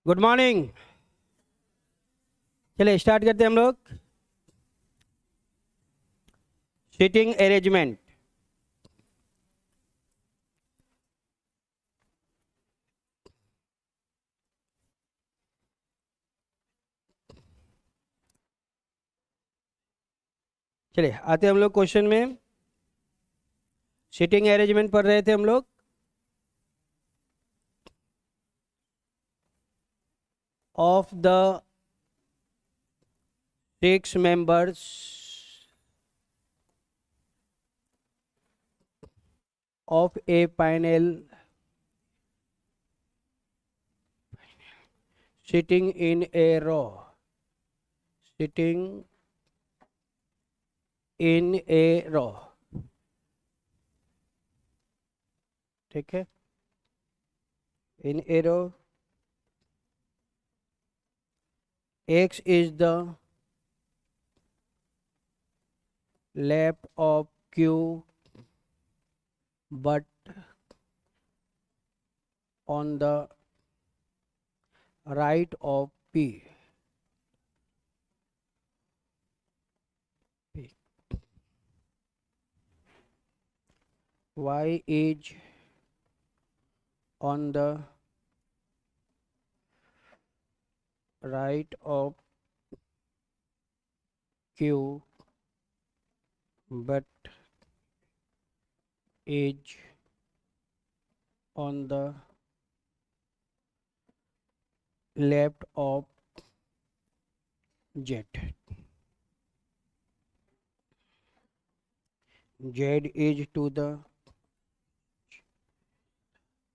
Good morning. चलिए start करते हैं हम लोग। Seating arrangement. चलिए आते हैं हम लोग क्वेश्चन में। सीटिंग अरेंजमेंट पढ़ रहे थे हम लोग। Of the 6 members of a panel sitting in a row, sitting in a row, ठीक है, in a row, X is the left of Q but on the right of P. Y is on the right of Q but is on the left of Z. Z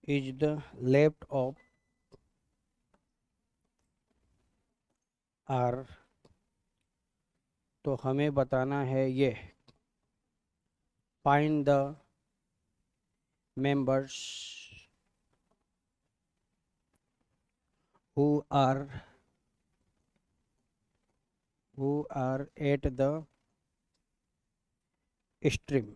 is the left of R. तो हमें बताना है ये find the members who are at the stream.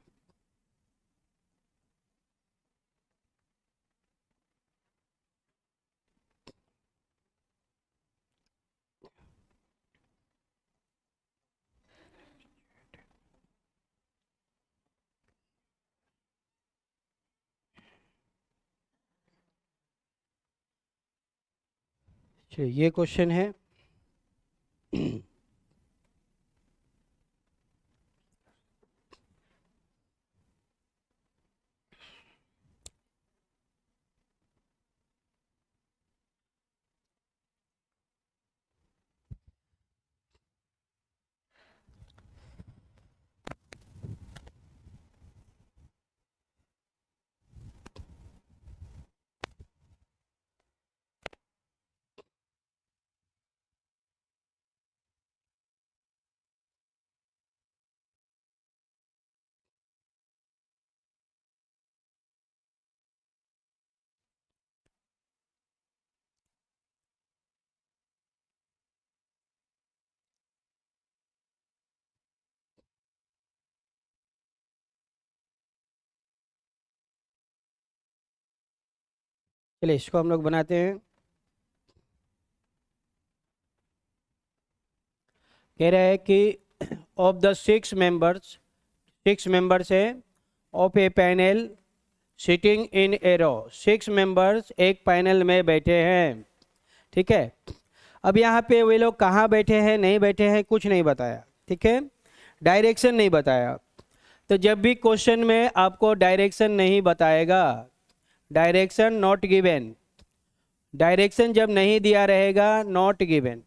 ये question है। चलिए इसको हम लोग बनाते हैं। कह रहा है कि ऑफ द 6 मेंबर्स है of a panel sitting in a row. 6 members एक पैनल में बैठे हैं, ठीक है। अब यहाँ पे वे लोग कहाँ बैठे हैं, नहीं बैठे हैं, कुछ नहीं बताया, ठीक है। डायरेक्शन नहीं बताया। तो जब भी क्वेश्चन में आपको डायरेक्शन नहीं बताएगा, डायरेक्शन नॉट गिवन, डायरेक्शन जब नहीं दिया रहेगा नॉट गिवन,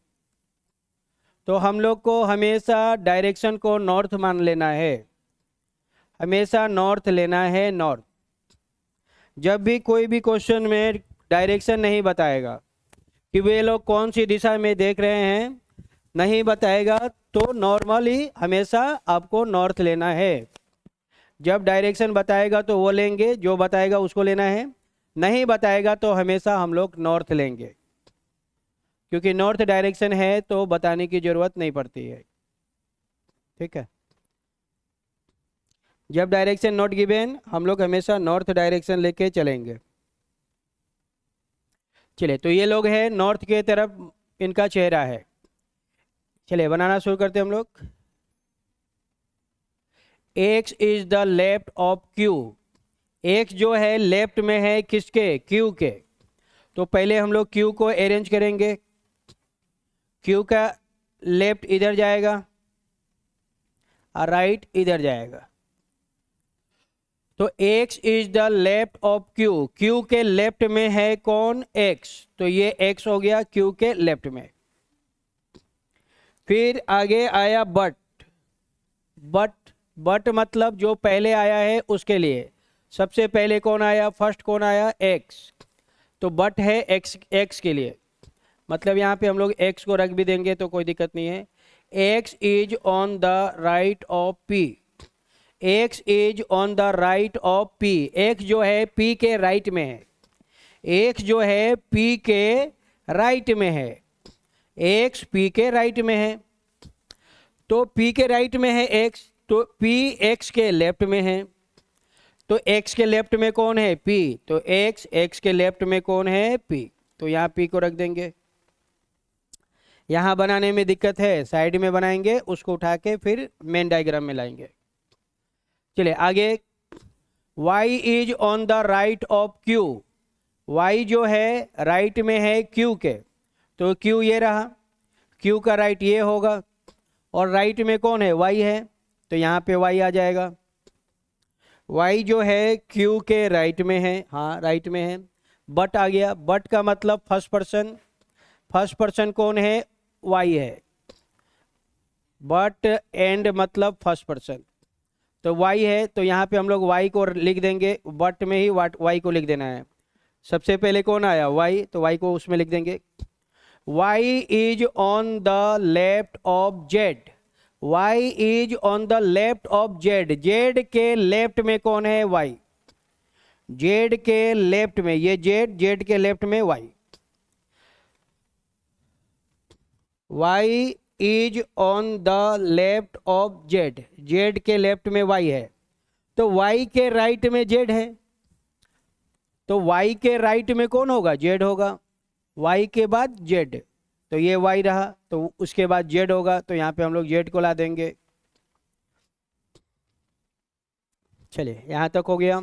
तो हम लोग को हमेशा डायरेक्शन को नॉर्थ मान लेना है, हमेशा नॉर्थ लेना है, नॉर्थ। जब भी कोई भी क्वेश्चन में डायरेक्शन नहीं बताएगा कि वे लोग कौन सी दिशा में देख रहे हैं, नहीं बताएगा, तो नॉर्मली हमेशा आपको नॉर्थ लेना है। जब डायरेक्शन बताएगा तो वो लेंगे, जो बताएगा उसको लेना है, नहीं बताएगा तो हमेशा हम लोग नॉर्थ लेंगे, क्योंकि नॉर्थ डायरेक्शन है तो बताने की जरूरत नहीं पड़ती है, ठीक है। जब डायरेक्शन नॉट गिवन हम लोग हमेशा नॉर्थ डायरेक्शन लेके चलेंगे। चलिए, तो ये लोग हैं नॉर्थ के तरफ, इनका चेहरा है। चलिए बनाना शुरू करते हैं हम लोग। X is the left of Q. X जो है लेफ्ट में है किसके? क्यू के। तो पहले हम लोग क्यू को अरेंज करेंगे। क्यू का लेफ्ट इधर जाएगा और राइट इधर जाएगा। तो x is the left of Q. Q के लेफ्ट में है कौन? x। तो ये x हो गया क्यू के लेफ्ट में। फिर आगे आया बट। बट मतलब जो पहले आया है उसके लिए। सबसे पहले कौन आया? फर्स्ट कौन आया? x। तो बट है x के लिए, मतलब यहाँ पे हम लोग x को रख भी देंगे तो कोई दिक्कत नहीं है। x is on the right of p। x is on the right of p। x जो है p के राइट में है। x जो है p के राइट में है। x p के राइट में है। तो p के राइट में है x, तो p x के लेफ्ट में है। तो x के लेफ्ट में कौन है? p। तो x के लेफ्ट में कौन है? p। तो यहाँ p को रख देंगे। यहाँ बनाने में दिक्कत है, साइड में बनाएंगे, उसको उठा के फिर मेन डायग्राम में लाएंगे। चलिए आगे। y is on the right of q। y जो है राइट में है q के। तो q ये रहा, q का राइट ये होगा, और राइट में कौन है? y है। तो यहाँ पे y आ जाएगा। y जो है q के राइट में है, हाँ राइट में है। बट आ गया। बट का मतलब फर्स्ट पर्सन। फर्स्ट पर्सन कौन है? y है। बट एंड मतलब फर्स्ट पर्सन, तो y है। तो यहाँ पे हम लोग y को लिख देंगे, बट में ही y को लिख देना है। सबसे पहले कौन आया? y, तो y को उसमें लिख देंगे। y is on the left of z। y is on the left of z। z के लेफ्ट में कौन है? y। z के लेफ्ट में ये z के लेफ्ट में y। y is on the left of z। z के लेफ्ट में y है। तो y के राइट में z है। तो y के राइट में कौन होगा? z होगा। y के बाद z, तो ये y रहा, तो उसके बाद z होगा। तो यहाँ पे हम लोग z को ला देंगे। चलिए यहाँ तक हो गया।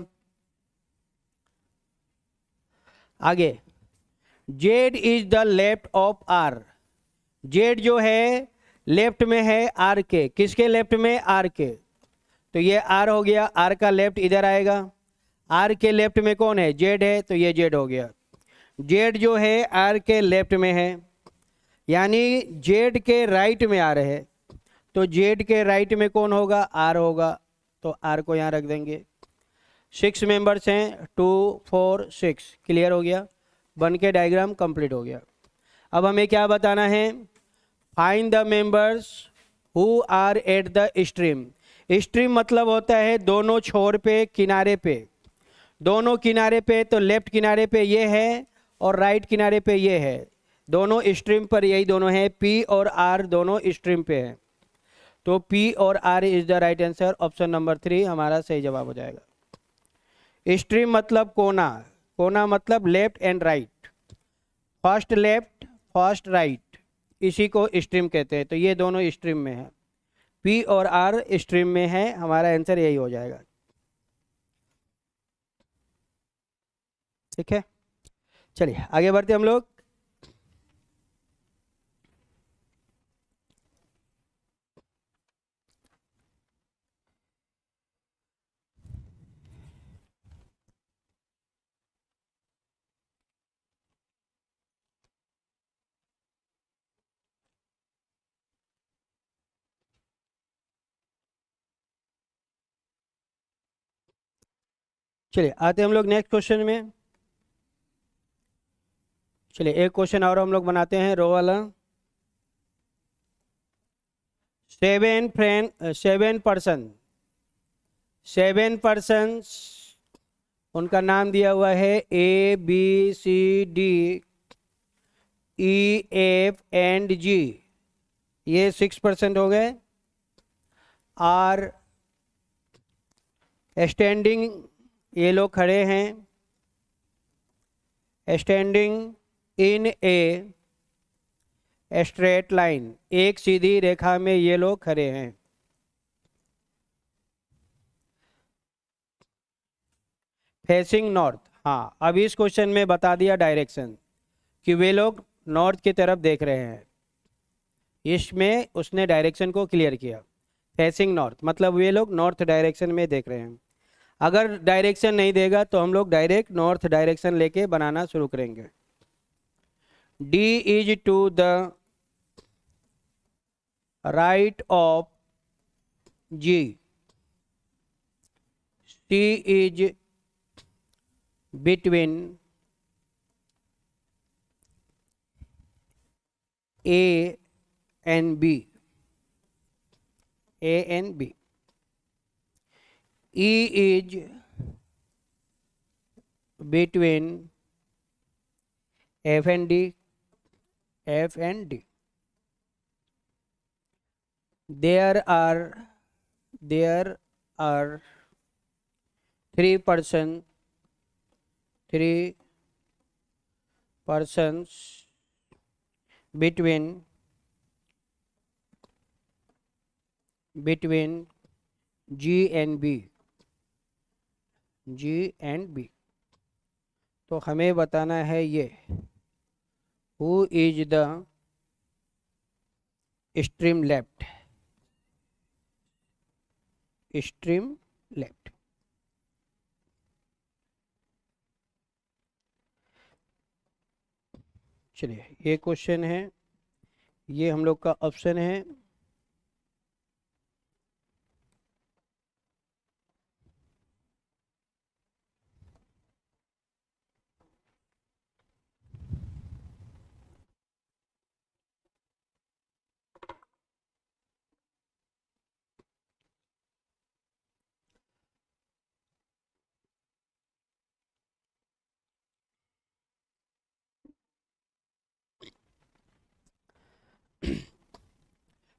आगे। z is the left of r। z जो है लेफ्ट में है r के। किसके लेफ्ट में? r के। तो ये r हो गया, r का लेफ्ट इधर आएगा। r के लेफ्ट में कौन है? z है, तो ये z हो गया। z जो है r के लेफ्ट में है, यानी z के राइट में r है। तो z के राइट में कौन होगा? r होगा। तो r को यहाँ रख देंगे। 6 मेंबर्स हैं, 2 4 6। क्लियर हो गया? बन के डायग्राम कंप्लीट हो गया। अब हमें क्या बताना है? Find the members who are at the stream. Stream मतलब होता है दोनों छोर पे, किनारे पे। दोनों किनारे पे, तो लेफ्ट किनारे पे ये है और राइट किनारे पे ये है। दोनों स्ट्रीम पर यही दोनों हैं, P और R दोनों स्ट्रीम पे हैं। तो P और R is the right answer. Option number 3 हमारा सही जवाब हो जाएगा। स्ट्रीम मतलब कोना। कोना मतलब left and right, first left first right, इसी को स्ट्रीम कहते हैं। तो ये दोनों स्ट्रीम में है, P और R स्ट्रीम में है। हमारा आंसर यही हो जाएगा। ठीक है, चलिए आगे बढ़ते हम लोग। चलिए आते हम लोग नेक्स्ट क्वेश्चन में। चलिए एक क्वेश्चन और हम लोग बनाते हैं, रो वाला। 7 पर्सन, उनका नाम दिया हुआ है ABCDEFG। ये 6% हो गए। आर स्टैंडिंग, ये लोग खड़े हैं standing in a straight line, एक सीधी रेखा में ये लोग खड़े हैं। फेसिंग नॉर्थ, हाँ अब इस क्वेश्चन में बता दिया डायरेक्शन कि वे लोग नॉर्थ की तरफ देख रहे हैं। इसमें उसने डायरेक्शन को क्लियर किया। फेसिंग नॉर्थ मतलब वे लोग नॉर्थ डायरेक्शन में देख रहे हैं। अगर डायरेक्शन नहीं देगा तो हम लोग डायरेक्ट नॉर्थ डायरेक्शन लेके बनाना शुरू करेंगे। D is to the right of G, C is between A and B, A and B. E is between F and D, F and D. There are three persons between G and B, G and B. तो हमें बताना है ये who is the extreme left, extreme left। चलिए ये question है, ये हम लोग का ऑप्शन है।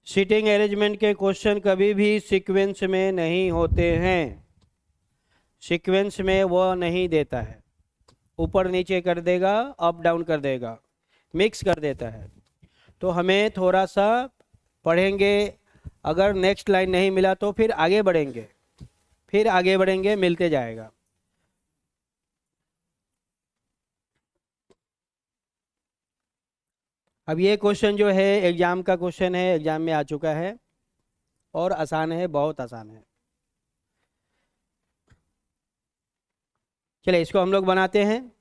सीटिंग अरेंजमेंट के क्वेश्चन कभी भी सीक्वेंस में नहीं होते हैं। सीक्वेंस में वो नहीं देता है, ऊपर नीचे कर देगा, अप डाउन कर देगा, मिक्स कर देता है। तो हमें थोड़ा सा पढ़ेंगे, अगर नेक्स्ट लाइन नहीं मिला तो फिर आगे बढ़ेंगे, मिलते जाएगा। अब ये क्वेश्चन जो है एग्जाम का क्वेश्चन है, एग्जाम में आ चुका है और आसान है, बहुत आसान है। चलिए इसको हम लोग बनाते हैं।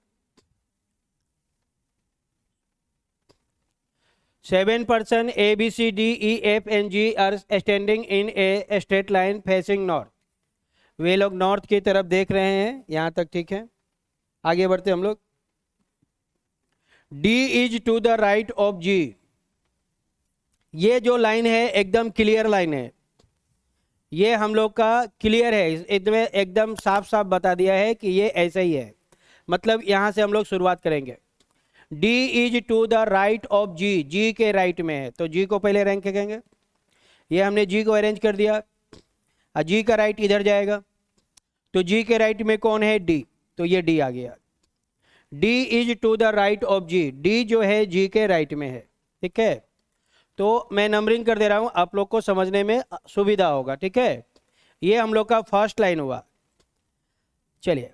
7 person A, B, C, D, E, F and G are standing in a straight line facing north। वे लोग नॉर्थ की तरफ देख रहे हैं, यहाँ तक ठीक है। आगे बढ़ते हम लोग। D is to the right of G, ये जो लाइन है एकदम क्लियर लाइन है, ये हम लोग का क्लियर है, इसमें एकदम साफ साफ बता दिया है कि ये ऐसा ही है। मतलब यहाँ से हम लोग शुरुआत करेंगे। D is to the right of G, G के राइट में है, तो G को पहले रैंक करेंगे। ये हमने G को अरेंज कर दिया, G का राइट इधर जाएगा, तो G के राइट में कौन है? D, तो ये D आ गया। D is to the right of G, D जो है G के राइट में है, ठीक है। तो मैं नंबरिंग कर दे रहा हूँ, आप लोग को समझने में सुविधा होगा, ठीक है। ये हम लोग का फर्स्ट लाइन हुआ। चलिए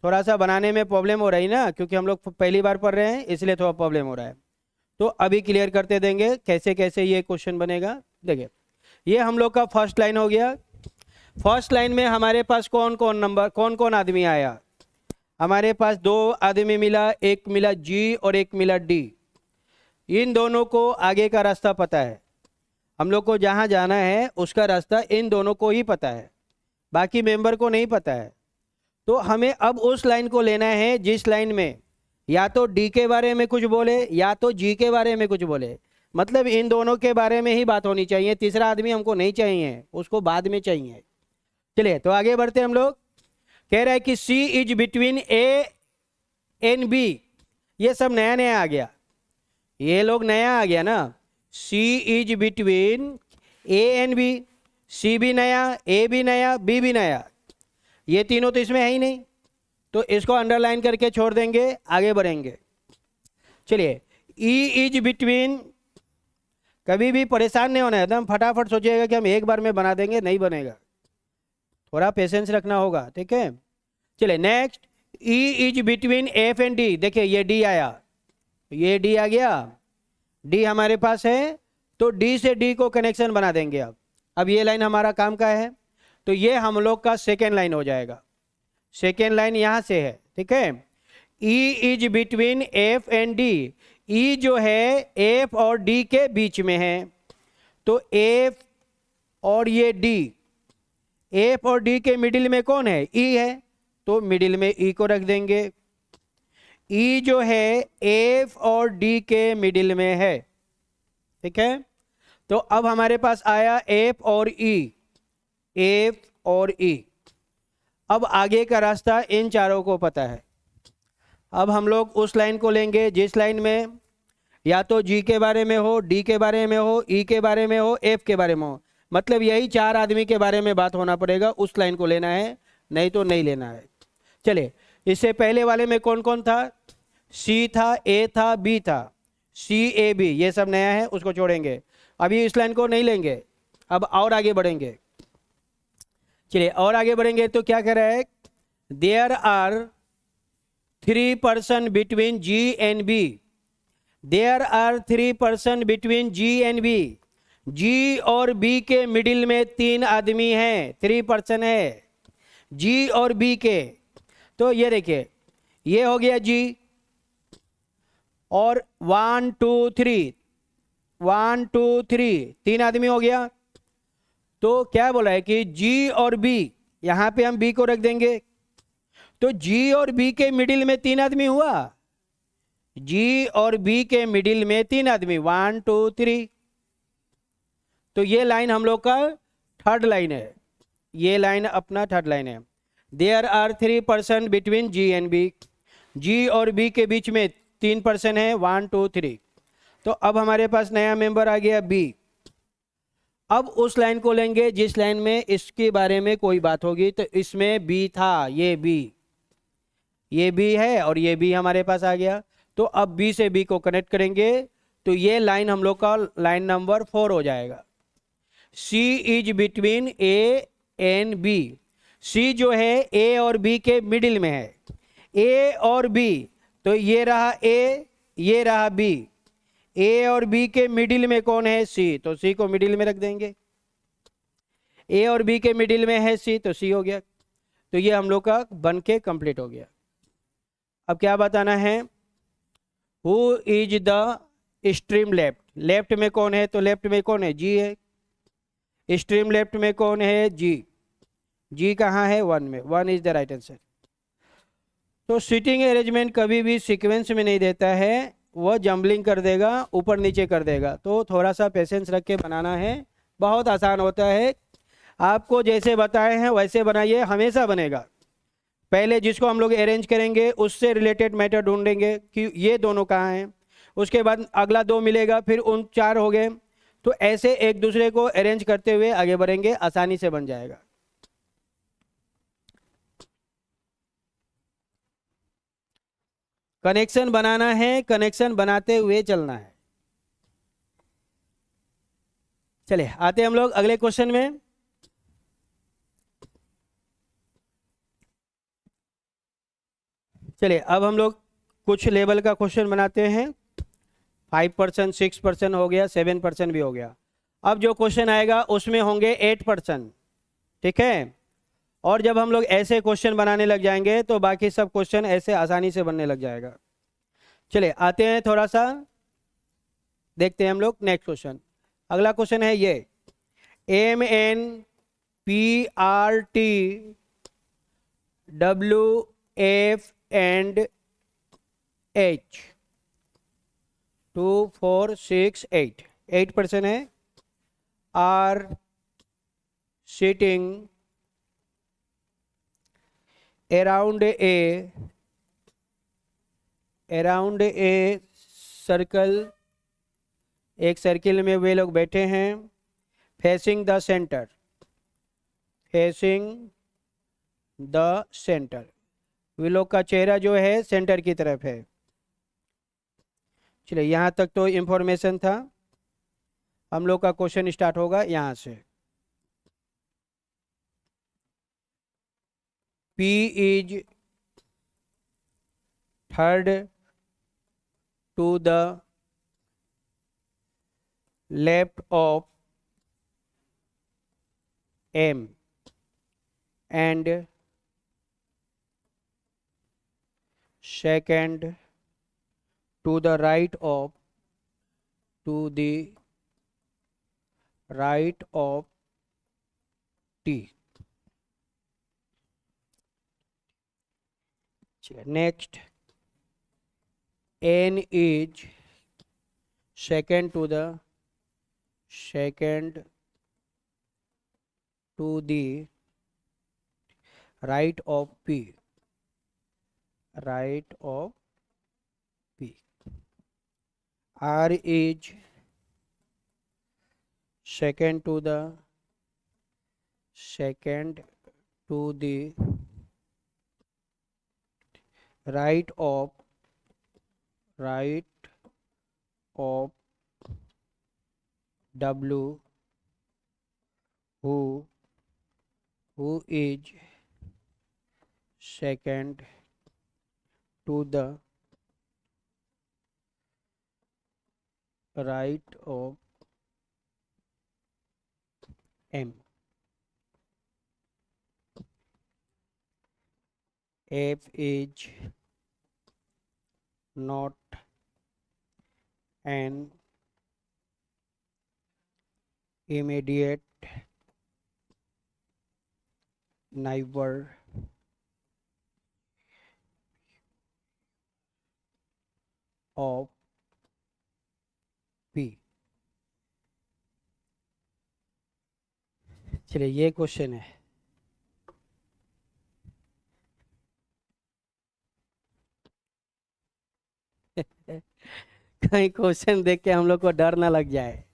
थोड़ा सा बनाने में प्रॉब्लम हो रही ना, क्योंकि हम लोग पहली बार पढ़ रहे हैं इसलिए थोड़ा प्रॉब्लम हो रहा है। तो अभी क्लियर करते देंगे कैसे कैसे ये क्वेश्चन बनेगा। देखिए ये हम लोग का फर्स्ट लाइन हो गया। फर्स्ट लाइन में हमारे पास कौन कौन आदमी आया? हमारे पास 2 आदमी मिला, एक मिला G और एक मिला D। इन दोनों को आगे का रास्ता पता है, हम लोग को जहाँ जाना है उसका रास्ता इन दोनों को ही पता है, बाकी मेंबर को नहीं पता है। तो हमें अब उस लाइन को लेना है जिस लाइन में या तो D के बारे में कुछ बोले या तो G के बारे में कुछ बोले। मतलब इन दोनों के बारे में ही बात होनी चाहिए, तीसरा आदमी हमको नहीं चाहिए, उसको बाद में चाहिए। चलिए तो आगे बढ़ते हम लोग। कह रहा है कि C is between A and B। ये सब नया नया आ गया, ये लोग नया आ गया ना। C is between A and B, C भी नया, A भी नया, B भी नया, ये तीनों तो इसमें है ही नहीं, तो इसको अंडरलाइन करके छोड़ देंगे, आगे बढ़ेंगे। चलिए, ई इज बिटवीन, कभी भी परेशान नहीं होना है, एकदम फटाफट सोचिएगा कि हम एक बार में बना देंगे, नहीं बनेगा, थोड़ा पेशेंस रखना होगा, ठीक है। चलिए next, E is between F and D. देखिए ये डी आया, ये डी आ गया, डी हमारे पास है, तो डी से डी को कनेक्शन बना देंगे। अब ये लाइन हमारा काम का है, तो ये हम लोग का सेकेंड लाइन हो जाएगा, सेकेंड लाइन यहां से है, ठीक है। E is between F and D, E जो है एफ और डी के बीच में है, तो एफ और ये डी, एफ और डी के मिडिल में कौन है, ई है, तो मिडिल में ई को रख देंगे। ई जो है एफ और डी के मिडिल में है, ठीक है। तो अब हमारे पास आया एफ और ई, एफ और ई। अब आगे का रास्ता इन चारों को पता है। अब हम लोग उस लाइन को लेंगे जिस लाइन में या तो जी के बारे में हो, डी के बारे में हो, ई के बारे में हो, एफ के बारे में हो, मतलब यही चार आदमी के बारे में बात होना पड़ेगा, उस लाइन को लेना है, नहीं तो नहीं लेना है। चलिए, इससे पहले वाले में कौन कौन था, सी था, ए था, बी था, सी ए बी, ये सब नया है, उसको छोड़ेंगे, अभी इस लाइन को नहीं लेंगे। अब और आगे बढ़ेंगे, चलिए और आगे बढ़ेंगे तो क्या कह रहा है, there are 3 person between G and B, there are 3 person between G and B, G और बी के मिडिल में 3 आदमी हैं, 3 पर्सन है जी और बी के। तो ये देखिए, ये हो गया जी, और 1 2 3, 1 2 3, 3 आदमी हो गया। तो क्या बोला है कि जी और बी, यहां पे हम बी को रख देंगे, तो जी और बी के मिडिल में 3 आदमी हुआ, जी और बी के मिडिल में 3 आदमी, 1 2 3। तो ये लाइन हम लोग का थर्ड लाइन है, ये लाइन अपना थर्ड लाइन है। There are 3 person between G and B, G और बी के बीच में 3 पर्सन है, 1 2 3। तो अब हमारे पास नया मेंबर आ गया बी। अब उस लाइन को लेंगे जिस लाइन में इसके बारे में कोई बात होगी, तो इसमें बी था, ये बी है और ये बी हमारे पास आ गया। तो अब बी से बी को कनेक्ट करेंगे, तो ये लाइन हम लोग का लाइन नंबर 4 हो जाएगा। C is between A and B, C जो है ए और बी के मिडिल में है, ए और बी, तो ये रहा ए, ये रहा बी, ए और बी के मिडिल में कौन है, सी, तो सी को मिडिल में रख देंगे। ए और बी के मिडिल में है सी, तो सी हो गया। तो ये हम लोग का बन के कंप्लीट हो गया। अब क्या बताना है, who is the stream left, left में कौन है, तो लेफ्ट में कौन है, जी है, स्ट्रीम लेफ्ट में कौन है, जी, जी कहाँ है, 1 में, 1 इज द राइट आंसर। तो सीटिंग अरेंजमेंट कभी भी सीक्वेंस में नहीं देता है, वह जम्बलिंग कर देगा, ऊपर नीचे कर देगा, तो थोड़ा सा पेशेंस रख के बनाना है, बहुत आसान होता है। आपको जैसे बताए हैं वैसे बनाइए, हमेशा बनेगा। पहले जिसको हम लोग अरेंज करेंगे उससे रिलेटेड मैटर ढूंढेंगे कि ये दोनों कहाँ हैं, उसके बाद अगला 2 मिलेगा, फिर उन 4 हो गए, तो ऐसे एक दूसरे को अरेंज करते हुए आगे बढ़ेंगे, आसानी से बन जाएगा। कनेक्शन बनाना है, कनेक्शन बनाते हुए चलना है। चलिए आते हम लोग अगले क्वेश्चन में। चलिए अब हम लोग कुछ लेवल का क्वेश्चन बनाते हैं। 5%, 6% हो गया, 7% भी हो गया। अब जो क्वेश्चन आएगा उसमें होंगे 8%, ठीक है। और जब हम लोग ऐसे क्वेश्चन बनाने लग जाएंगे तो बाकी सब क्वेश्चन ऐसे आसानी से बनने लग जाएगा। चलिए आते हैं, थोड़ा सा देखते हैं हम लोग नेक्स्ट क्वेश्चन। अगला क्वेश्चन है ये, M N P R T W F and H 2 4 6 8, 8% है, are sitting around a circle, एक सर्किल में वे लोग बैठे हैं, facing the centre, facing the centre, वे लोग का चेहरा जो है सेंटर की तरफ है। चलिए यहाँ तक तो इंफॉर्मेशन था। हम लोग का क्वेश्चन स्टार्ट होगा यहाँ से। P is third to the left of M and second to the right of T. Next, N is second to the right of P. R is second to the right of W, who is second to the right of M. F is not an immediate neighbor of P. चलिए ये question है। कहीं question देख के हम लोग को डर ना लग जाए,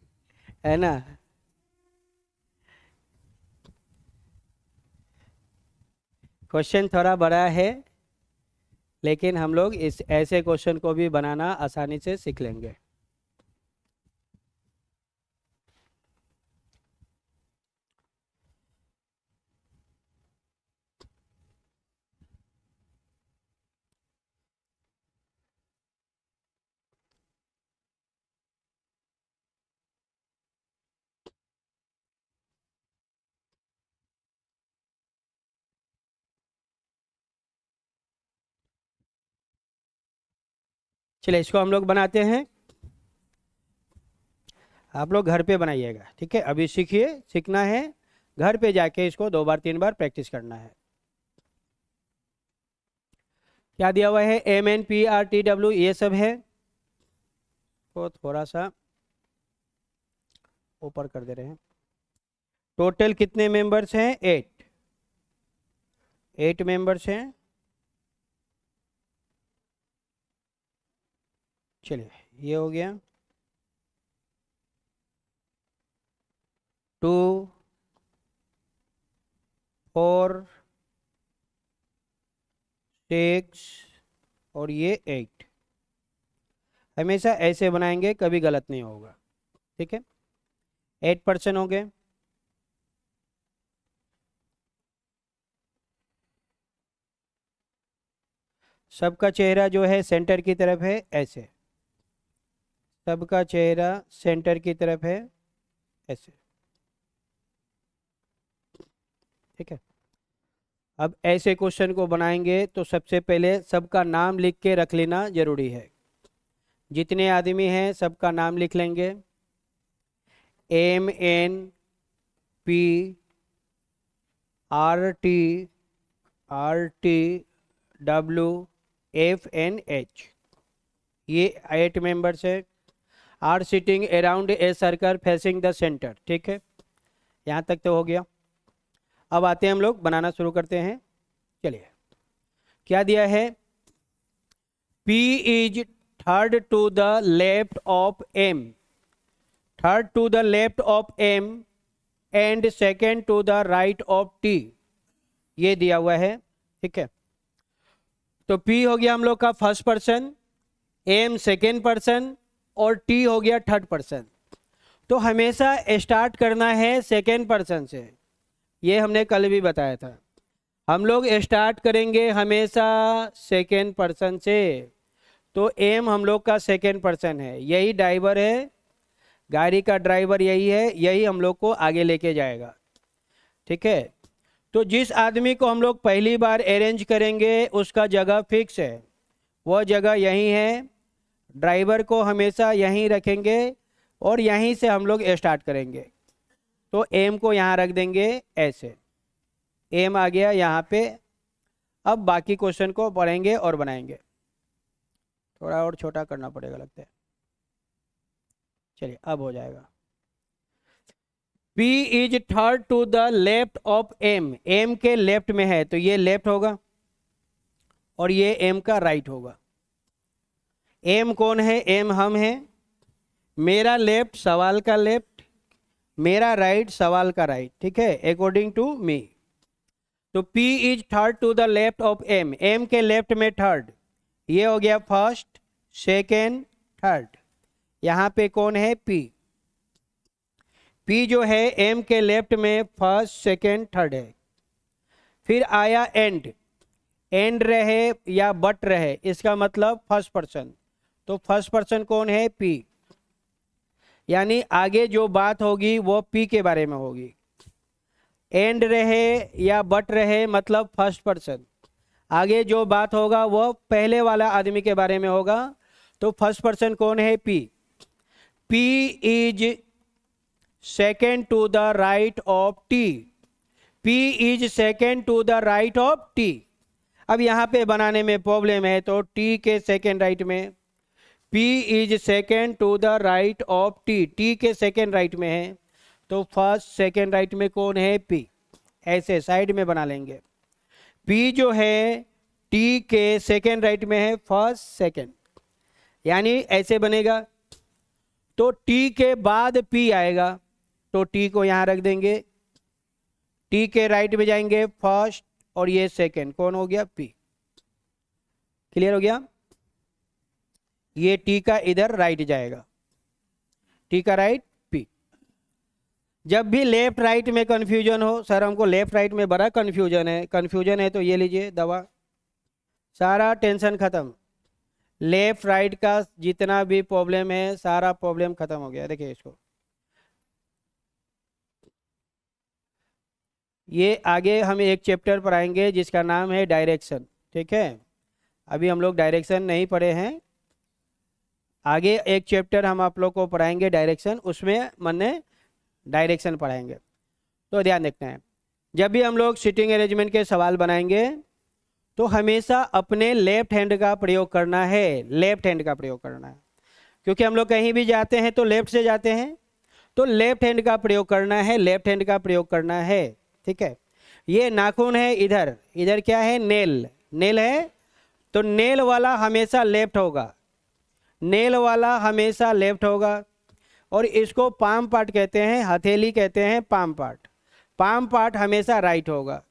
है ना। क्वेश्चन थोड़ा बड़ा है, लेकिन हम लोग इस ऐसे क्वेश्चन को भी बनाना आसानी से सीख लेंगे। चलिए इसको हम लोग बनाते हैं। आप लोग घर पे बनाइएगा, ठीक है। अभी सीखिए, सीखना है, घर पे जाके इसको 2 बार 3 बार प्रैक्टिस करना है। क्या दिया हुआ है? MNPRTW ये सब है। तो थोड़ा सा ऊपर कर दे रहे हैं। टोटल कितने मेंबर्स हैं? 8 मेंबर्स हैं। चलिए ये हो गया। 2 4 6 और ये 8। हमेशा ऐसे बनाएंगे, कभी गलत नहीं होगा, ठीक है। 8 पर्सन हो गए। सबका चेहरा जो है सेंटर की तरफ है, ऐसे। सबका चेहरा सेंटर की तरफ है, ऐसे, ठीक है। अब ऐसे क्वेश्चन को बनाएंगे तो सबसे पहले सबका नाम लिख के रख लेना जरूरी है। जितने आदमी हैं सबका नाम लिख लेंगे। MNPRTWFNH ये 8 मेंबर्स है। Are sitting around a circle facing the center, ठीक है। यहाँ तक तो हो गया। अब आते हैं, हम लोग बनाना शुरू करते हैं। चलिए क्या दिया है? P is third to the left of M, third to the left of M and second to the right of T, ये दिया हुआ है, ठीक है। तो P हो गया हम लोग का first person, M second person और टी हो गया थर्ड पर्सन। तो हमेशा स्टार्ट करना है सेकेंड पर्सन से, ये हमने कल भी बताया था। हम लोग स्टार्ट करेंगे हमेशा सेकेंड पर्सन से। तो एम हम लोग का सेकेंड पर्सन है, यही ड्राइवर है, गाड़ी का ड्राइवर यही है, यही हम लोग को आगे लेके जाएगा। ठीक है, तो जिस आदमी को हम लोग पहली बार अरेंज करेंगे उसका जगह फिक्स है, वह जगह यहीं है, ड्राइवर को हमेशा यहीं रखेंगे और यहीं से हम लोग स्टार्ट करेंगे। तो एम को यहाँ रख देंगे ऐसे, एम आ गया यहाँ पे। अब बाकी क्वेश्चन को पढ़ेंगे और बनाएंगे, थोड़ा और छोटा करना पड़ेगा लगता है। चलिए अब हो जाएगा। P is third to the left of M, M के लेफ्ट में है तो ये लेफ्ट होगा और ये M का राइट होगा। M कौन है? M हम हैं। मेरा लेफ्ट सवाल का लेफ्ट, मेरा राइट सवाल का राइट, ठीक है, अकॉर्डिंग टू मी। तो P is third to the left of M, M के लेफ्ट में थर्ड, ये हो गया फर्स्ट सेकेंड थर्ड। यहाँ पे कौन है? P। P जो है M के लेफ्ट में फर्स्ट सेकेंड थर्ड है। फिर आया एंड, एंड रहे या बट रहे, इसका मतलब फर्स्ट पर्सन। तो फर्स्ट पर्सन कौन है? P। यानी आगे जो बात होगी वो P के बारे में होगी। एंड रहे या बट रहे मतलब फर्स्ट पर्सन, आगे जो बात होगा वो पहले वाला आदमी के बारे में होगा। तो फर्स्ट पर्सन कौन है? P। P is second to the right of T, P is second to the right of T। अब यहाँ पे बनाने में प्रॉब्लम है, तो T के सेकेंड राइट में, P is second to the right of T, T के सेकेंड राइट में है, तो फर्स्ट सेकेंड राइट में कौन है? P। ऐसे साइड में बना लेंगे। P जो है T के सेकेंड राइट में है, फर्स्ट सेकेंड, यानी ऐसे बनेगा। तो T के बाद P आएगा, तो T को यहाँ रख देंगे। T के राइट में जाएंगे फर्स्ट और ये सेकेंड, कौन हो गया? P। क्लियर हो गया? ये T का इधर राइट जाएगा, T का राइट P। जब भी लेफ्ट राइट में कंफ्यूजन हो, सर हमको लेफ्ट राइट में बड़ा कंफ्यूजन है तो ये लीजिए दवा, सारा टेंशन खत्म। लेफ्ट राइट का जितना भी प्रॉब्लम है सारा प्रॉब्लम खत्म हो गया। देखिए इसको, ये आगे हम एक चैप्टर पढ़ाएंगे जिसका नाम है डायरेक्शन। ठीक है, अभी हम लोग डायरेक्शन नहीं पढ़े हैं, आगे एक चैप्टर हम आप लोग को पढ़ाएंगे डायरेक्शन, उसमें मैंने डायरेक्शन पढ़ाएंगे। तो ध्यान रखना है, जब भी हम लोग सिटिंग अरेंजमेंट के सवाल बनाएंगे तो हमेशा अपने लेफ्ट हैंड का प्रयोग करना है, लेफ्ट हैंड का प्रयोग करना है, क्योंकि हम लोग कहीं भी जाते हैं तो लेफ्ट से जाते हैं, तो लेफ्ट हैंड का प्रयोग करना है, लेफ्ट हैंड का प्रयोग करना है। ठीक है, ये नाखून है, इधर इधर क्या है? नेल, नेल है, तो नेल वाला हमेशा लेफ्ट होगा, नेल वाला हमेशा लेफ्ट होगा। और इसको पाम पार्ट कहते हैं, हथेली कहते हैं पाम पार्ट, पाम पार्ट हमेशा राइट होगा।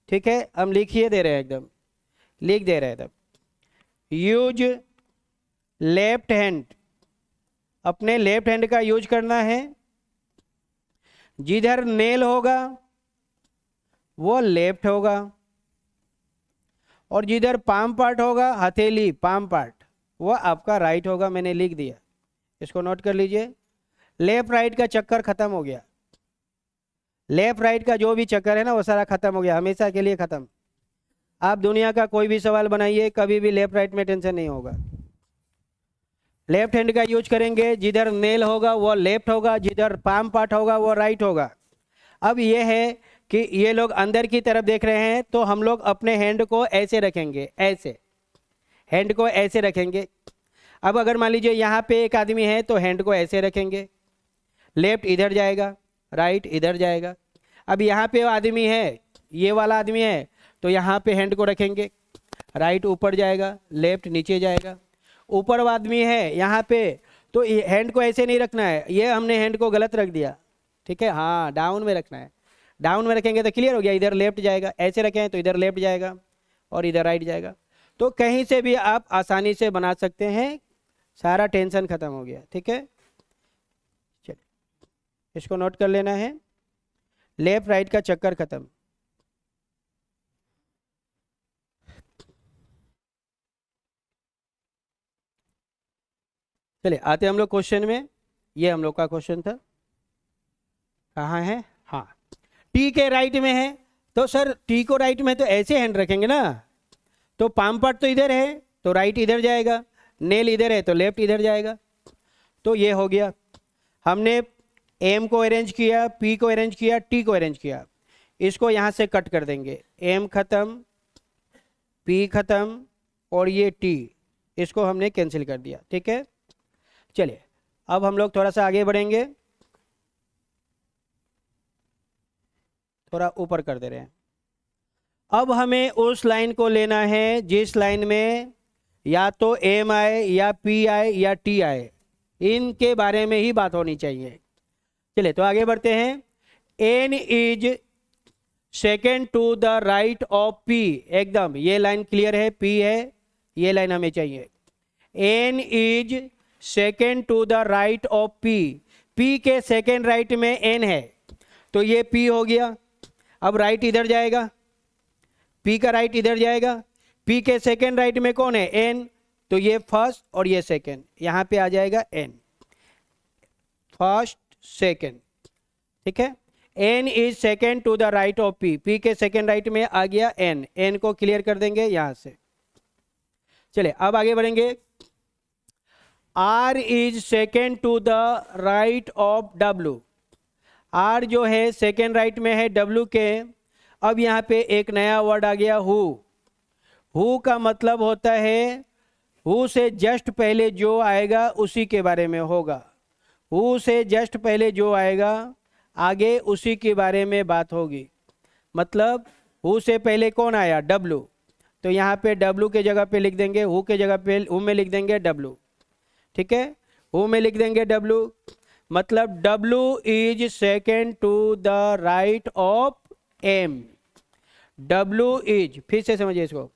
ठीक है, हम लिखिए दे रहे हैं, एकदम लिख दे रहे हैं तब। यूज लेफ्ट हैंड, अपने लेफ्ट हैंड का यूज करना है। जिधर नेल होगा वो लेफ्ट होगा, और जिधर पाम पार्ट होगा, हथेली पाम पार्ट, वो आपका राइट होगा। मैंने लिख दिया, इसको नोट कर लीजिए। लेफ्ट राइट का चक्कर खत्म हो गया, लेफ्ट राइट का जो भी चक्कर है ना वो सारा खत्म हो गया, हमेशा के लिए खत्म। आप दुनिया का कोई भी सवाल बनाइए, कभी भी लेफ्ट राइट में टेंशन नहीं होगा। लेफ्ट हैंड का यूज करेंगे, जिधर नेल होगा वो लेफ्ट होगा, जिधर पाम पार्ट होगा वो राइट होगा। अब ये है कि ये लोग अंदर की तरफ देख रहे हैं, तो हम लोग अपने हैंड को ऐसे रखेंगे, ऐसे हैंड को ऐसे रखेंगे। अब अगर मान लीजिए यहाँ पे एक आदमी है तो हैंड को ऐसे रखेंगे, लेफ्ट इधर जाएगा, राइट इधर जाएगा। अब यहाँ पे आदमी है, ये वाला आदमी है, तो यहाँ पे हैंड को रखेंगे, राइट ऊपर जाएगा, लेफ्ट नीचे जाएगा। ऊपर आदमी है यहाँ पे, तो हैंड को ऐसे नहीं रखना है, ये हमने हैंड को गलत रख दिया। ठीक है, हाँ डाउन में रखना है, डाउन में रखेंगे तो क्लियर हो गया, इधर लेफ्ट जाएगा, ऐसे रखें तो इधर लेफ्ट जाएगा और इधर राइट जाएगा। तो कहीं से भी आप आसानी से बना सकते हैं, सारा टेंशन खत्म हो गया। ठीक है, चलिए इसको नोट कर लेना है। लेफ्ट राइट का चक्कर खत्म। चलिए आते हम लोग क्वेश्चन में। ये हम लोग का क्वेश्चन था, कहाँ है? हाँ, टी के राइट में है। तो सर टी को राइट में तो ऐसे हैंड रखेंगे ना, तो पाम पार्ट तो इधर है तो राइट इधर जाएगा, नेल इधर है तो लेफ्ट इधर जाएगा। तो ये हो गया, हमने एम को अरेंज किया, पी को अरेंज किया, टी को अरेंज किया। इसको यहाँ से कट कर देंगे, एम खत्म, पी खत्म, और ये टी, इसको हमने कैंसिल कर दिया। ठीक है, चलिए अब हम लोग थोड़ा सा आगे बढ़ेंगे, थोड़ा ऊपर कर दे रहे हैं। अब हमें उस लाइन को लेना है जिस लाइन में या तो एम आए या पी आए या टी आए, इनके बारे में ही बात होनी चाहिए। चलिए तो आगे बढ़ते हैं। N is second to the right of P, एकदम ये लाइन क्लियर है, पी है, ये लाइन हमें चाहिए। N is second to the right of P, P के सेकेंड राइट में एन है, तो ये पी हो गया। अब राइट इधर जाएगा, पी का राइट इधर जाएगा, पी के सेकेंड राइट में कौन है? एन, तो ये फर्स्ट और ये सेकेंड, यहां पे आ जाएगा एन, फर्स्ट सेकेंड। ठीक है, N is second to the right of P, P के सेकेंड राइट में आ गया एन, एन को क्लियर कर देंगे यहां से। चलिए अब आगे बढ़ेंगे। R is second to the right of W, R जो है सेकेंड राइट में है डब्ल्यू के। अब यहाँ पे एक नया वर्ड आ गया, हु का मतलब होता है हु से जस्ट पहले जो आएगा उसी के बारे में होगा, हु से जस्ट पहले जो आएगा आगे उसी के बारे में बात होगी। मतलब हु से पहले कौन आया? डब्ल्यू, तो यहाँ पे डब्ल्यू के जगह पे लिख देंगे, हु के जगह पे हु में लिख देंगे डब्ल्यू। ठीक है, हु में लिख देंगे डब्ल्यू, मतलब W is second to the right of M. W is, फिर से समझिए इसको,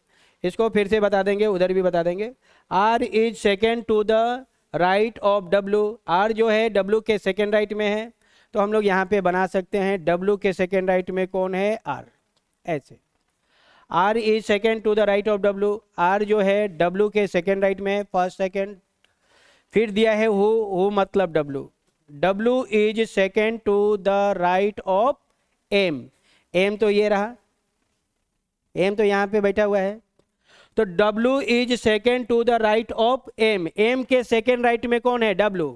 इसको फिर से बता देंगे, उधर भी बता देंगे। R is second to the right of W, R जो है डब्ल्यू के सेकेंड राइट में है, तो हम लोग यहाँ पे बना सकते हैं डब्ल्यू के सेकेंड राइट में कौन है? आर, ऐसे। R is second to the right of W, R जो है डब्ल्यू के सेकेंड राइट में है, फर्स्ट सेकेंड। फिर दिया है हु मतलब W, W is second to the right of M, M तो ये रहा, एम तो यहाँ पे बैठा हुआ है, तो W is second to the right of M, M के सेकेंड राइट में कौन है? डब्ल्यू,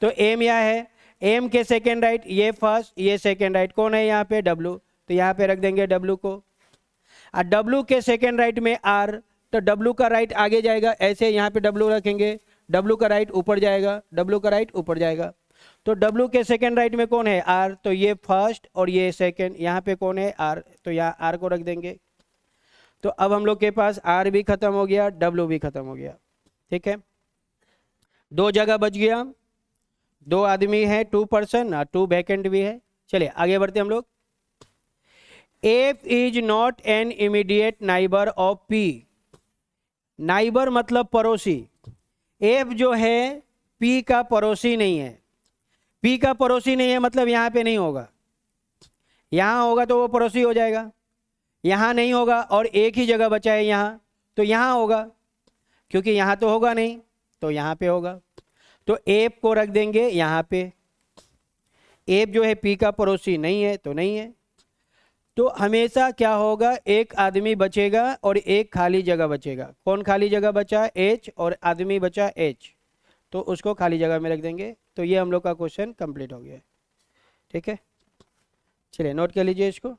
तो एम यहाँ है, एम के सेकेंड राइट, ये फर्स्ट ये सेकेंड राइट, कौन है यहाँ पे? डब्ल्यू, तो यहाँ पे रख देंगे डब्ल्यू को। और डब्ल्यू के सेकेंड राइट में आर, तो डब्ल्यू का राइट आगे जाएगा, ऐसे यहाँ पे डब्ल्यू रखेंगे, डब्ल्यू का राइट ऊपर जाएगा, डब्ल्यू का राइट ऊपर जाएगा, तो डब्ल्यू के सेकेंड राइट में कौन है? आर, तो ये फर्स्ट और ये सेकेंड, यहाँ पे कौन है? आर, तो यहाँ आर को रख देंगे। तो अब हम लोग के पास आर भी खत्म हो गया, डब्ल्यू भी खत्म हो गया। ठीक है, दो जगह बच गया, दो आदमी है, 2 पर्सन, 2 वैकेंट भी है। चलिए आगे बढ़ते हम लोग। F is not an immediate neighbour of P, neighbour मतलब पड़ोसी, एफ जो है पी का पड़ोसी नहीं है, पी का पड़ोसी नहीं है मतलब यहाँ पे नहीं होगा, यहाँ होगा तो वो पड़ोसी हो जाएगा, यहाँ नहीं होगा और एक ही जगह बचा है यहाँ, तो यहाँ होगा, क्योंकि यहाँ तो होगा नहीं तो यहाँ पे होगा, तो एफ को रख देंगे यहाँ पे। एफ जो है पी का पड़ोसी नहीं है तो नहीं है, तो हमेशा क्या होगा? एक आदमी बचेगा और एक खाली जगह बचेगा। कौन खाली जगह बचा? एच, और आदमी बचा एच, तो उसको खाली जगह में रख देंगे। तो ये हम लोग का क्वेश्चन कंप्लीट हो गया। ठीक है, चलिए नोट कर लीजिए इसको।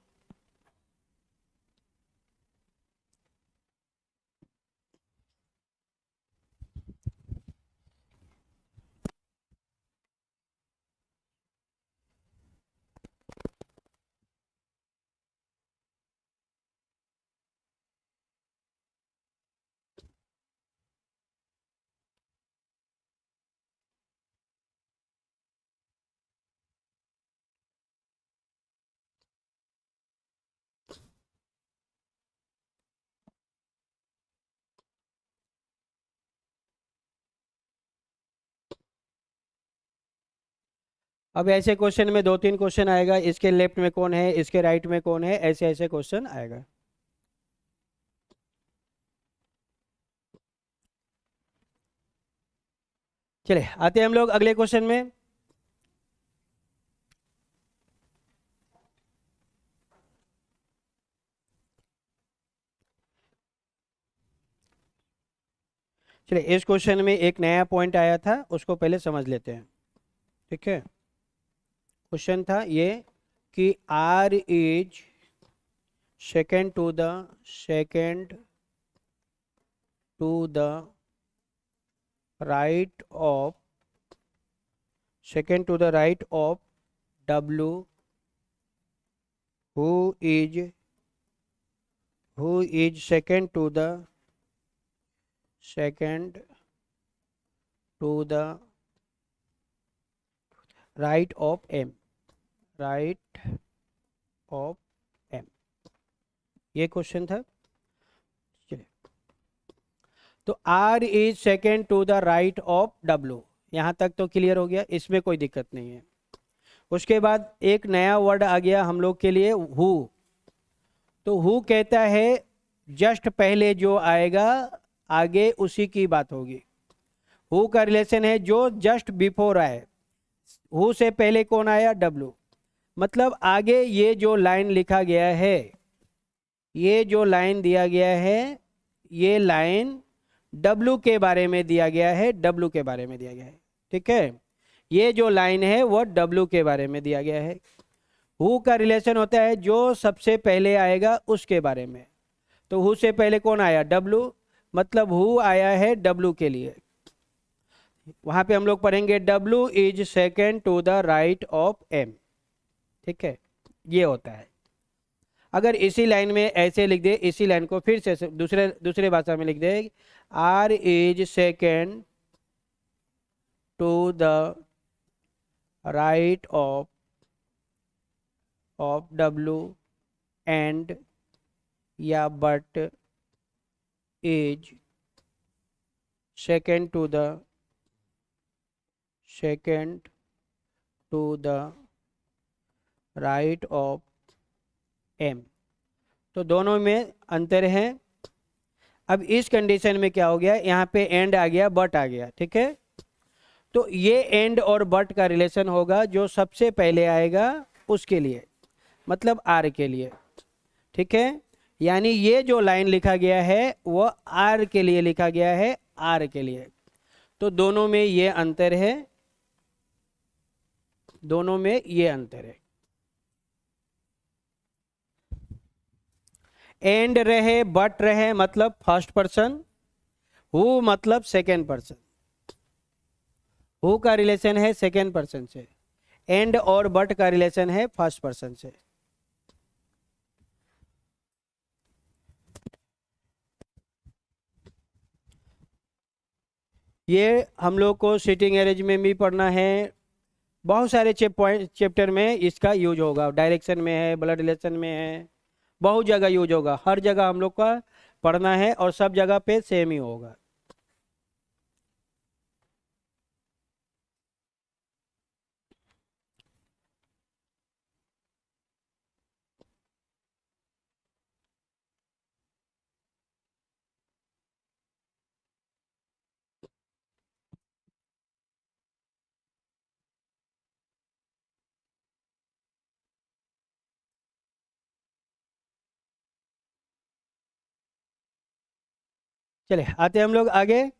अब ऐसे क्वेश्चन में 2-3 क्वेश्चन आएगा, इसके लेफ्ट में कौन है, इसके राइट में कौन है, ऐसे ऐसे क्वेश्चन आएगा। चलिए आते हैं हम लोग अगले क्वेश्चन में। चलिए इस क्वेश्चन में एक नया पॉइंट आया था, उसको पहले समझ लेते हैं। ठीक है, क्वेश्चन था ये कि R is second to the right of W, who is second to the right of M, ये क्वेश्चन था। चलिए, तो R is second to the right of W, यहाँ तक तो क्लियर हो गया, इसमें कोई दिक्कत नहीं है। उसके बाद एक नया वर्ड आ गया हम लोग के लिए, हु। तो हु कहता है जस्ट पहले जो आएगा आगे उसी की बात होगी। हु का रिलेशन है जो जस्ट बिफोर आए, हु से पहले कौन आया, W। मतलब आगे ये जो लाइन लिखा गया है, ये जो लाइन दिया गया है, ये लाइन W के बारे में दिया गया है, W के बारे में दिया गया है। ठीक है, ये जो लाइन है वो W के बारे में दिया गया है। हु का रिलेशन होता है जो सबसे पहले आएगा उसके बारे में। तो हु से पहले कौन आया, W, मतलब हु आया है W के लिए। वहां पे हम लोग पढ़ेंगे W is second to the right of M। ठीक है, ये होता है। अगर इसी लाइन में ऐसे लिख दे, इसी लाइन को फिर से दूसरे भाषा में लिख दे, R is second to the right of W and या but is second to the right of M। तो दोनों में अंतर है। अब इस कंडीशन में क्या हो गया, यहाँ पे एंड आ गया, बट आ गया। ठीक है, तो ये एंड और बट का रिलेशन होगा जो सबसे पहले आएगा उसके लिए, मतलब R के लिए। ठीक है, यानी ये जो लाइन लिखा गया है वो R के लिए लिखा गया है, R के लिए। तो दोनों में ये अंतर है, दोनों में ये अंतर है। एंड रहे बट रहे मतलब फर्स्ट पर्सन, हु मतलब सेकेंड पर्सन। हु का रिलेशन है सेकेंड पर्सन से, एंड और बट का रिलेशन है फर्स्ट पर्सन से। ये हम लोग को सिटिंग अरेंजमेंट में भी पढ़ना है, बहुत सारे चैप्टर में इसका यूज होगा। डायरेक्शन में है, ब्लड रिलेशन में है, बहुत जगह यूज होगा। हर जगह हम लोग का पढ़ना है और सब जगह पे सेम ही होगा। चले आते हम लोग आगे,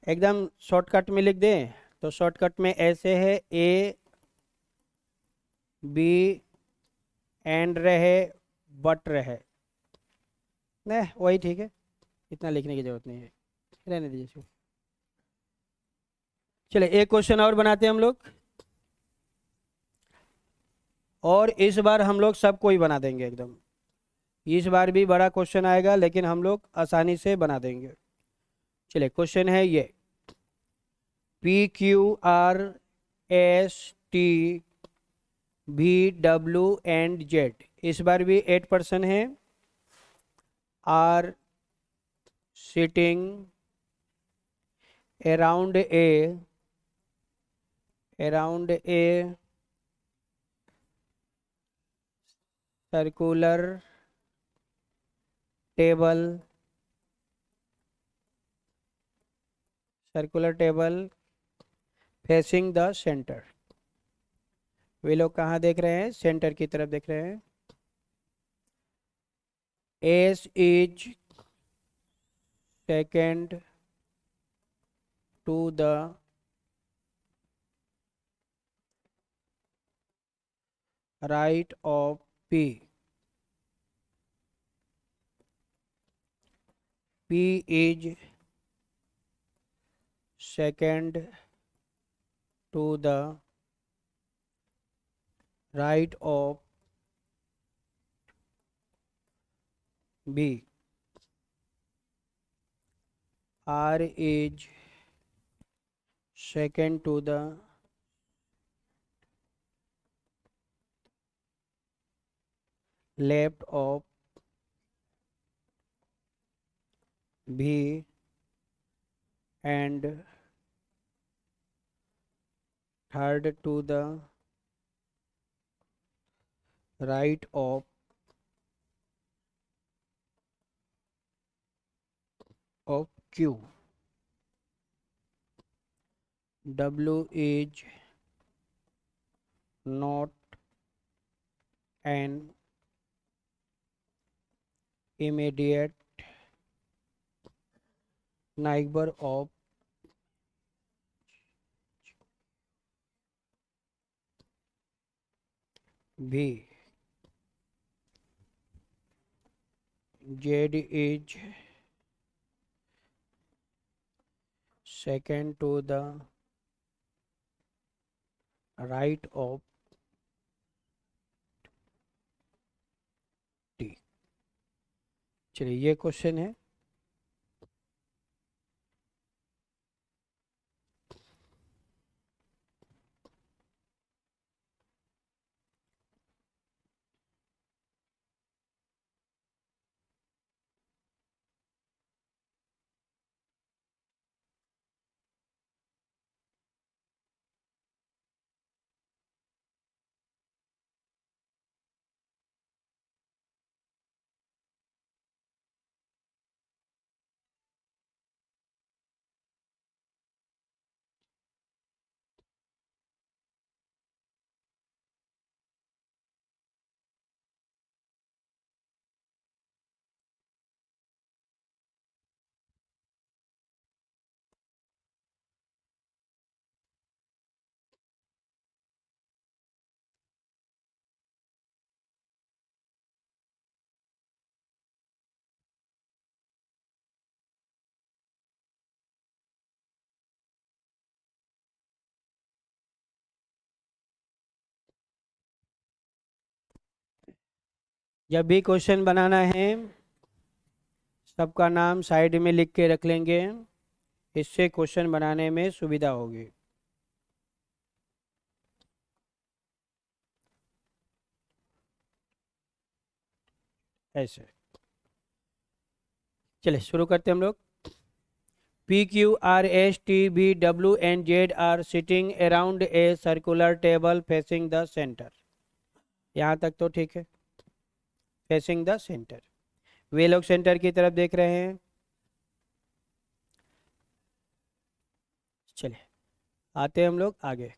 एकदम शॉर्टकट में लिख दें तो शॉर्टकट में ऐसे है, A B एंड रहे बट रहे, नहीं वही ठीक है, इतना लिखने की जरूरत नहीं है, रहने दीजिए इसको। चले एक क्वेश्चन और बनाते हैं हम लोग, और इस बार हम लोग सबको ही बना देंगे एकदम। इस बार भी बड़ा क्वेश्चन आएगा लेकिन हम लोग आसानी से बना देंगे। चलिए क्वेश्चन है ये, PQRST VW एंड Z, इस बार भी 8% है, are sitting around a circular table facing the center। वे लोग कहाँ देख रहे हैं? सेंटर की तरफ देख रहे हैं। S is second to the right of P। P is second to the right of B। R is second to the left of B and third to the right of Q। W is not an immediate neighbor of B। Z is second to the right of T। चलिए ये question है। जब भी question बनाना है सबका नाम side में लिख के रख लेंगे, इससे क्वेश्चन बनाने में सुविधा होगी। ऐसे चलिए शुरू करते हैं हम लोग। P, Q, R, S, T, V, W and Z are sitting around a circular table facing the center। यहाँ तक तो ठीक है। फेसिंग द सेंटर, वे लोग सेंटर की तरफ देख रहे हैं। चलिए आते हैं हम लोग आगे।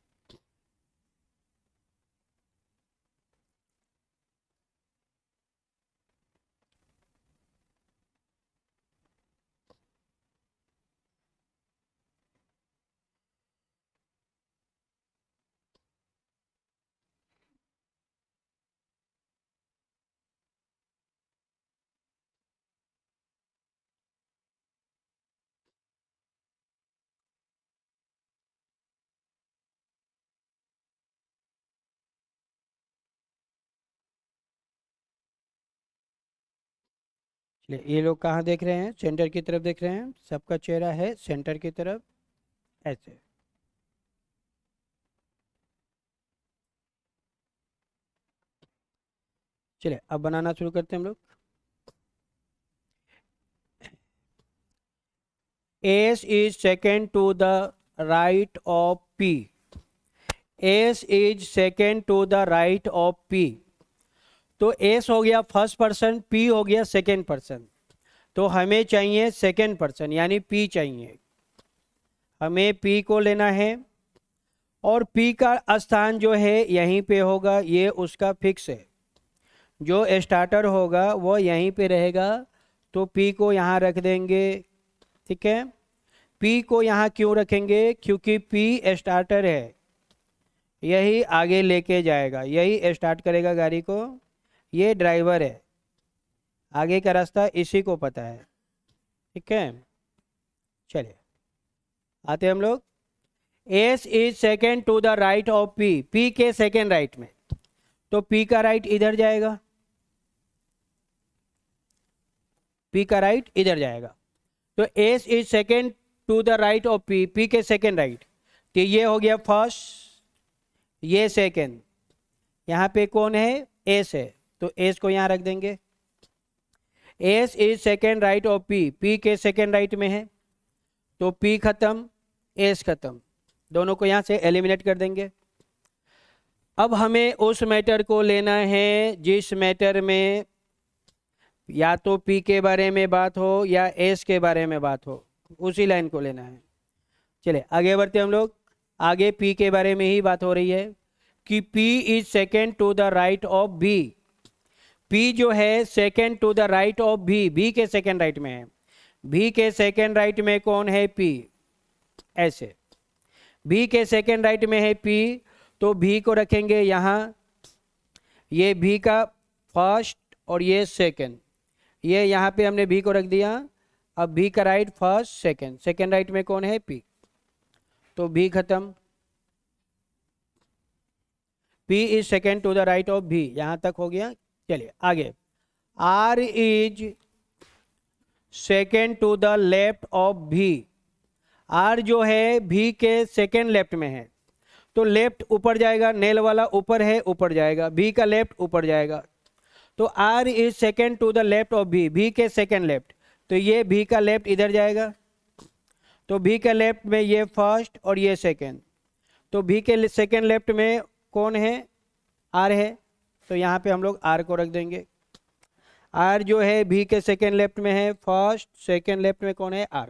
ये लोग कहाँ देख रहे हैं? सेंटर की तरफ देख रहे हैं। सबका चेहरा है सेंटर की तरफ ऐसे। चलिए अब बनाना शुरू करते हैं हम लोग। S is second to the right of P. S is second to the right of P. तो S हो गया फर्स्ट पर्सन, P हो गया सेकेंड पर्सन, तो हमें चाहिए सेकेंड पर्सन यानी P चाहिए, हमें P को लेना है और P का स्थान जो है यहीं पे होगा, ये उसका फिक्स है, जो स्टार्टर होगा वो यहीं पे रहेगा, तो P को यहाँ रख देंगे। ठीक है, P को यहाँ क्यों रखेंगे, क्योंकि P स्टार्टर है, यही आगे लेके जाएगा, यही स्टार्ट करेगा गाड़ी को, ये ड्राइवर है, आगे का रास्ता इसी को पता है। ठीक है, चलिए आते हम लोग। S is second to the right of P, P के सेकेंड राइट में, तो P का राइट इधर जाएगा, P का राइट इधर जाएगा, तो S is second to the right of P, P के सेकेंड राइट, तो ये हो गया फर्स्ट, ये सेकेंड, यहाँ पे कौन है, S है, तो S को यहाँ रख देंगे। S is second right of P, P के सेकेंड राइट में है, तो P खत्म, S खत्म, दोनों को यहाँ से एलिमिनेट कर देंगे। अब हमें उस मैटर को लेना है जिस मैटर में या तो P के बारे में बात हो या S के बारे में बात हो, उसी लाइन को लेना है। चलिए आगे बढ़ते हम लोग, आगे P के बारे में ही बात हो रही है कि P is second to the right of B, P जो है second to the right of B, B के सेकेंड राइट में है, B के सेकेंड राइट में कौन है, P, ऐसे B के सेकेंड राइट में है P, तो B को रखेंगे यहाँ, ये B का फर्स्ट और ये सेकेंड, ये यहाँ पे हमने B को रख दिया। अब B का right first second, second right में कौन है, P, तो B खत्म, P is second to the right of B, यहाँ तक हो गया। चलिए आगे, R is second to the left of B, R जो है B के सेकेंड लेफ्ट में है, तो लेफ्ट ऊपर जाएगा, नेल वाला ऊपर है, ऊपर जाएगा, B का लेफ्ट ऊपर जाएगा, तो R is second to the left of B, B के सेकेंड लेफ्ट, तो ये B का लेफ्ट इधर जाएगा, तो B के लेफ्ट में ये फर्स्ट और ये सेकेंड, तो B के सेकेंड लेफ्ट में कौन है, R है, तो यहाँ पे हम लोग R को रख देंगे। R जो है B के सेकेंड लेफ्ट में है, फर्स्ट सेकेंड लेफ्ट में कौन है, R।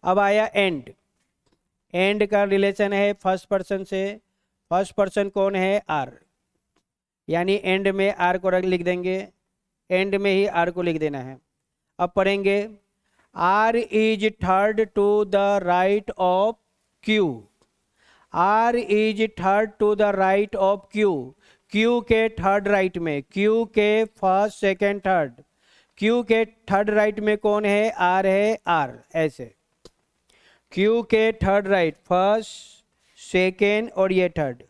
अब आया एंड, एंड का रिलेशन है फर्स्ट पर्सन से, फर्स्ट पर्सन कौन है, R, यानी एंड में R को लिख देंगे, एंड में ही R को लिख देना है। अब पढ़ेंगे, R is third to the right of Q, R is third to the right of Q, Q के थर्ड राइट में, Q के फर्स्ट सेकेंड थर्ड, Q के थर्ड राइट में कौन है, R है, R, ऐसे Q के थर्ड राइट, फर्स्ट सेकेंड और ये थर्ड,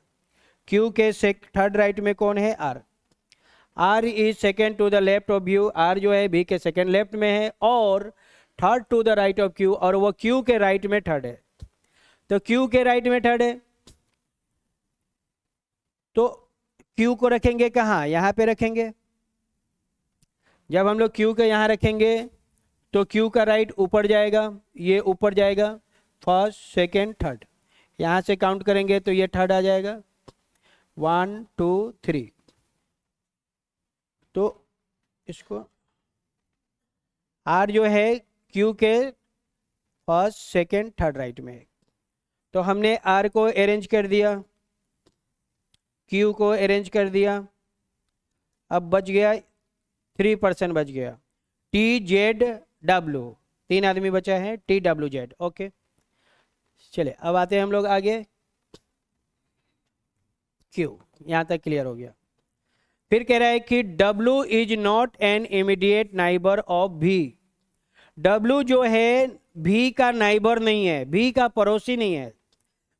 Q के थर्ड राइट में कौन है, R। R is second to the left of U, R जो है B के सेकेंड लेफ्ट में है और third to the right of Q, और वो Q के राइट में थर्ड है, तो Q के राइट में थर्ड है, तो Q को रखेंगे कहाँ, यहाँ पे रखेंगे। जब हम लोग Q के यहाँ रखेंगे तो Q का राइट ऊपर जाएगा, ये ऊपर जाएगा, फर्स्ट सेकेंड थर्ड, यहाँ से काउंट करेंगे तो ये थर्ड आ जाएगा, 1 2 3, तो इसको R जो है Q के फर्स्ट सेकेंड थर्ड राइट में, तो हमने R को अरेंज कर दिया, Q को अरेंज कर दिया, अब बच गया 3% बच गया, TZW, 3 आदमी बचा है, TWZ, ओके। चले अब आते हैं हम लोग आगे, Q, यहाँ तक क्लियर हो गया। फिर कह रहा है कि W is not an immediate neighbour of V, W जो है V का नाइबर नहीं है, V का पड़ोसी नहीं है,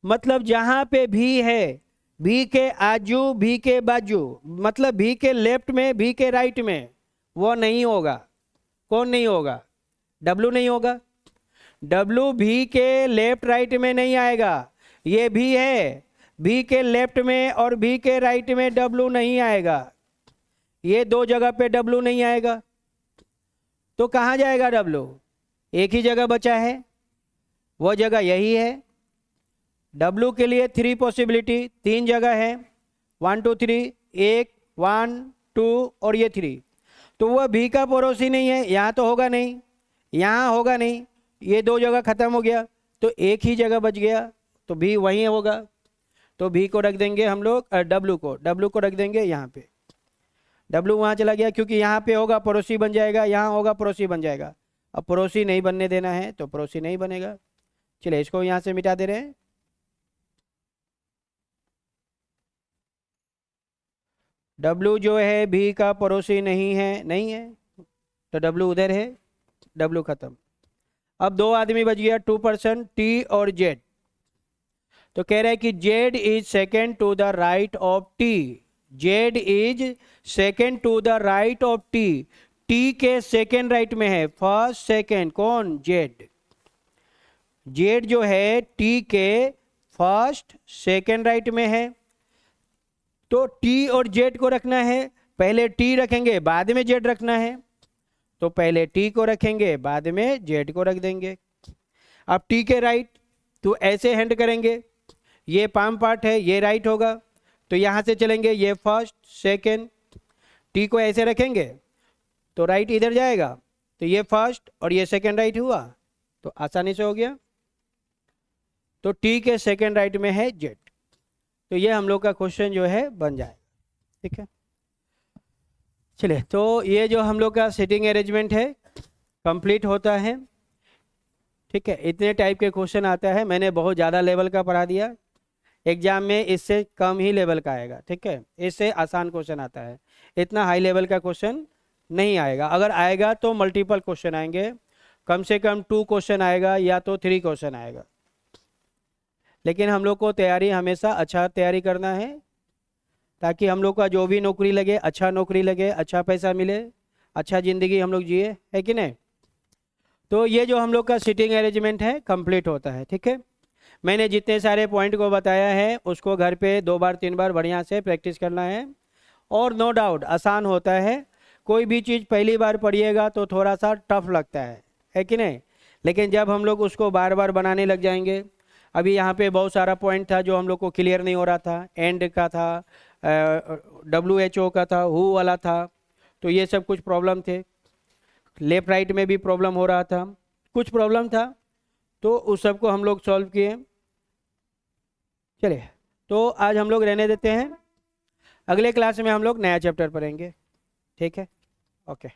मतलब जहाँ पे V है, V के आजू, V के बाजू, मतलब V के लेफ्ट में, V के राइट में, वो नहीं होगा। कौन नहीं होगा, W नहीं होगा, W V के लेफ्ट राइट में नहीं आएगा, ये V है, V के लेफ्ट में और V के राइट में W नहीं आएगा, ये दो जगह पे W नहीं आएगा, तो कहाँ जाएगा W, एक ही जगह बचा है, वो जगह यही है। W के लिए 3 पॉसिबिलिटी, 3 जगह है, 1 2 3, 1 1 2 और ये 3। तो वह भी का पड़ोसी नहीं है, यहाँ तो होगा नहीं, यहाँ होगा नहीं, ये 2 जगह खत्म हो गया, तो एक ही जगह बच गया, तो भी वहीं होगा। तो भी को रख देंगे हम लोग, W को रख देंगे यहाँ पे। W वहाँ चला गया क्योंकि यहाँ पे होगा पड़ोसी बन जाएगा, यहाँ होगा पड़ोसी बन जाएगा। अब पड़ोसी नहीं बनने देना है तो पड़ोसी नहीं बनेगा। चलिए इसको यहाँ से मिटा दे रहे हैं। W जो है भी का पड़ोसी नहीं है, नहीं है, तो W उधर है, W खत्म। अब 2 आदमी बच गया, 2% T और Z। तो कह रहा है कि Z is second to the right of T, Z is second to the right of T, T के सेकेंड राइट में है, फर्स्ट सेकेंड कौन, Z। Z जो है T के फर्स्ट सेकेंड राइट में है, तो T और Z को रखना है, पहले T रखेंगे बाद में Z रखना है, तो पहले T को रखेंगे बाद में Z को रख देंगे। अब T के राइट तो ऐसे हैंड करेंगे, ये पाम पार्ट है, ये राइट होगा, तो यहाँ से चलेंगे, ये फर्स्ट सेकेंड, T को ऐसे रखेंगे तो राइट इधर जाएगा, तो ये फर्स्ट और ये सेकेंड राइट हुआ, तो आसानी से हो गया। तो T के सेकेंड राइट में है Z, तो ये हम लोग का क्वेश्चन जो है बन जाएगा। ठीक है, चलिए तो ये जो हम लोग का सिटिंग अरेंजमेंट है कंप्लीट होता है। ठीक है, इतने टाइप के क्वेश्चन आता है, मैंने बहुत ज़्यादा लेवल का पढ़ा दिया, एग्जाम में इससे कम ही लेवल का आएगा। ठीक है, इससे आसान क्वेश्चन आता है, इतना हाई लेवल का क्वेश्चन नहीं आएगा। अगर आएगा तो मल्टीपल क्वेश्चन आएंगे, कम से कम 2 क्वेश्चन आएगा या तो 3 क्वेश्चन आएगा। लेकिन हम लोग को तैयारी हमेशा अच्छा तैयारी करना है, ताकि हम लोग का जो भी नौकरी लगे, अच्छा नौकरी लगे, अच्छा पैसा मिले, अच्छा ज़िंदगी हम लोग जिए, है कि नहीं। तो ये जो हम लोग का सिटिंग अरेंजमेंट है कंप्लीट होता है। ठीक है, मैंने जितने सारे पॉइंट को बताया है उसको घर पे 2 बार 3 बार बढ़िया से प्रैक्टिस करना है, और नो डाउट आसान होता है। कोई भी चीज़ पहली बार पढ़िएगा तो थोड़ा सा टफ लगता है कि नहीं, लेकिन जब हम लोग उसको बार बार बनाने लग जाएंगे, अभी यहाँ पे बहुत सारा पॉइंट था जो हम लोग को क्लियर नहीं हो रहा था, एंड का था, WHO का था, हु वाला था, तो ये सब कुछ प्रॉब्लम थे। लेफ्ट राइट में भी प्रॉब्लम हो रहा था, कुछ प्रॉब्लम था, तो उस सब को हम लोग सॉल्व किए। चलिए तो आज हम लोग रहने देते हैं, अगले क्लास में हम लोग नया चैप्टर पढ़ेंगे। ठीक है, ओके।